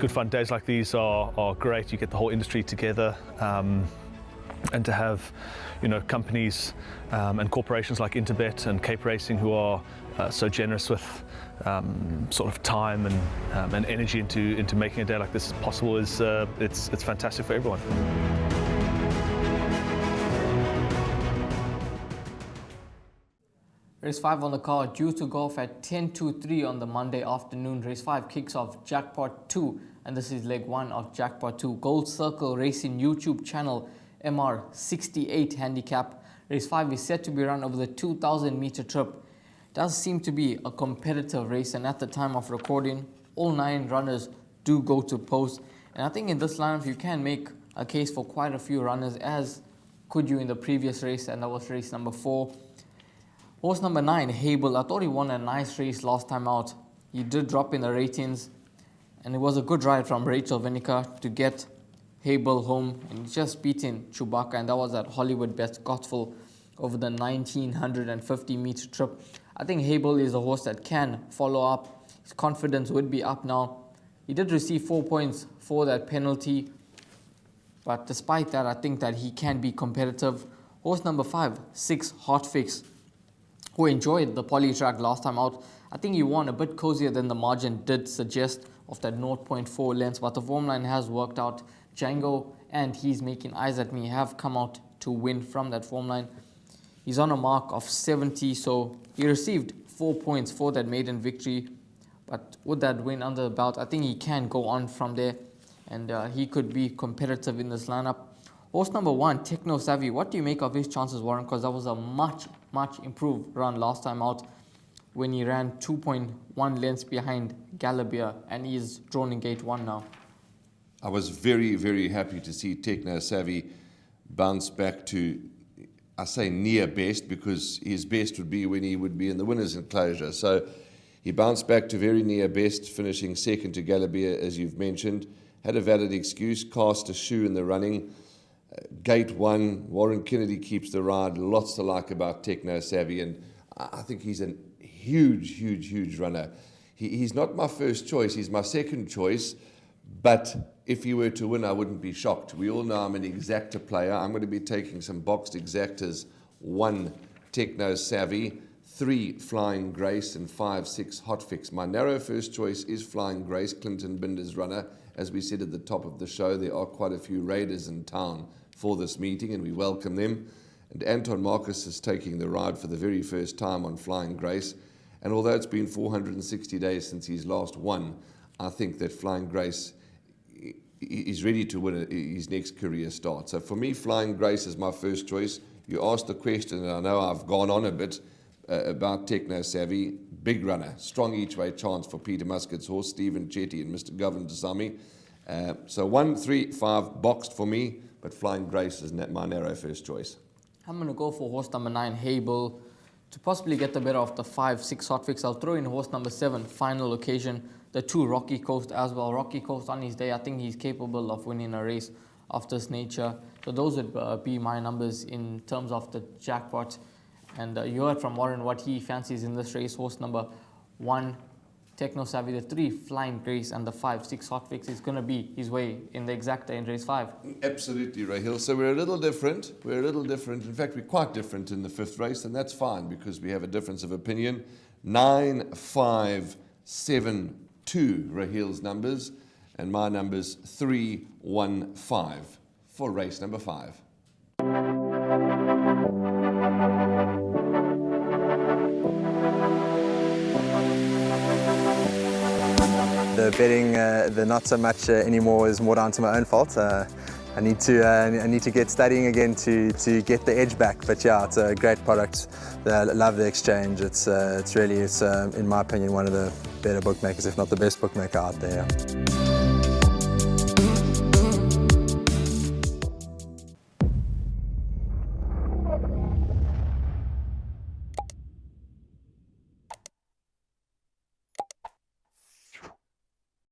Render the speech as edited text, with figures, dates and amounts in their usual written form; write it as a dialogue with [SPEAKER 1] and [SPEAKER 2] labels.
[SPEAKER 1] good fun. Days like these are great. You get the whole industry together, and to have, companies and corporations like Interbet and Cape Racing who are so generous with sort of time and energy into making a day like this possible is it's fantastic for everyone.
[SPEAKER 2] Race 5 on the card, due to go off at 10:03 on the Monday afternoon. Race 5 kicks off Jackpot 2, and this is leg 1 of Jackpot 2. GoldCircleRacing YouTube channel, MR68 handicap. Race 5 is set to be run over the 2,000 meter trip. It does seem to be a competitive race, and at the time of recording, all 9 runners do go to post. And I think in this lineup, you can make a case for quite a few runners, as could you in the previous race, and that was race number 4. Horse number 9, Hable. I thought he won a nice race last time out. He did drop in the ratings, and it was a good ride from Rachel Vinica to get Hable home, and just beating Chewbacca, and that was at Hollywood Scottsville over the 1,950 meter trip. I think Hable is a horse that can follow up. His confidence would be up now. He did receive 4 points for that penalty, but despite that, I think that he can be competitive. Horse number 5, 6, Hotfix, who enjoyed the poly track last time out. I think he won a bit cozier than the margin did suggest, of that 0.4 lengths, but the form line has worked out. Django and He's Making Eyes at Me have come out to win from that form line. He's on a mark of 70, so he received 4 points for that maiden victory, but with that win under the belt, I think he can go on from there, and he could be competitive in this lineup. Horse number 1, Techno Savvy. What do you make of his chances, Warren? Because that was a much improved run last time out when he ran 2.1 lengths behind Gallabia, and he is drawn in gate 1 now.
[SPEAKER 3] I was very, very happy to see Techno Savvy bounce back to, I say near best, because his best would be when he would be in the winner's enclosure. So he bounced back to very near best, finishing second to Gallabia, as you've mentioned. Had a valid excuse, cast a shoe in the running. Gate 1, Warren Kennedy keeps the ride. Lots to like about Techno Savvy, and I think he's a huge runner. He's not my first choice, he's my second choice, but if he were to win, I wouldn't be shocked. We all know I'm an exacta player. I'm going to be taking some boxed exactas. 1, Techno Savvy, 3, Flying Grace, and 5, 6, Hotfix. My narrow first choice is Flying Grace, Clinton Binder's runner. As we said at the top of the show, there are quite a few raiders in town for this meeting, and we welcome them. And Anton Marcus is taking the ride for the very first time on Flying Grace. And although it's been 460 days since he's last won, I think that Flying Grace is ready to win his next career start. So for me, Flying Grace is my first choice. You asked the question, and I know I've gone on a bit about Techno Savvy. Big runner, strong each way chance for Peter Muscat's horse, Stephen Chetty and Mr. Govan Dasami. So 1, 3, 5 boxed for me, but Flying Grace is my narrow first choice.
[SPEAKER 2] I'm going to go for horse number 9, Hable, to possibly get the better of the 5, 6 Hotfix. I'll throw in horse number 7, Final Occasion, the 2, Rocky Coast as well. Rocky Coast on his day, I think he's capable of winning a race of this nature. So those would be my numbers in terms of the jackpot. And you heard from Warren what he fancies in this race. Horse number 1, Techno Savvy, the 3, Flying Grace, and the 5, 6 Hotfix is going to be his way in the exacta in race 5.
[SPEAKER 3] Absolutely, Rahil. So we're a little different. In fact, we're quite different in the 5th race, and that's fine because we have a difference of opinion. 9, 5, 7, 2, Rahil's numbers, and my numbers 3, 1, 5 for race number 5.
[SPEAKER 4] The betting, the not so much anymore, is more down to my own fault. I need to get studying again to get the edge back. But yeah, it's a great product. I love the exchange. It's really, in my opinion, one of the better bookmakers, if not the best bookmaker out there.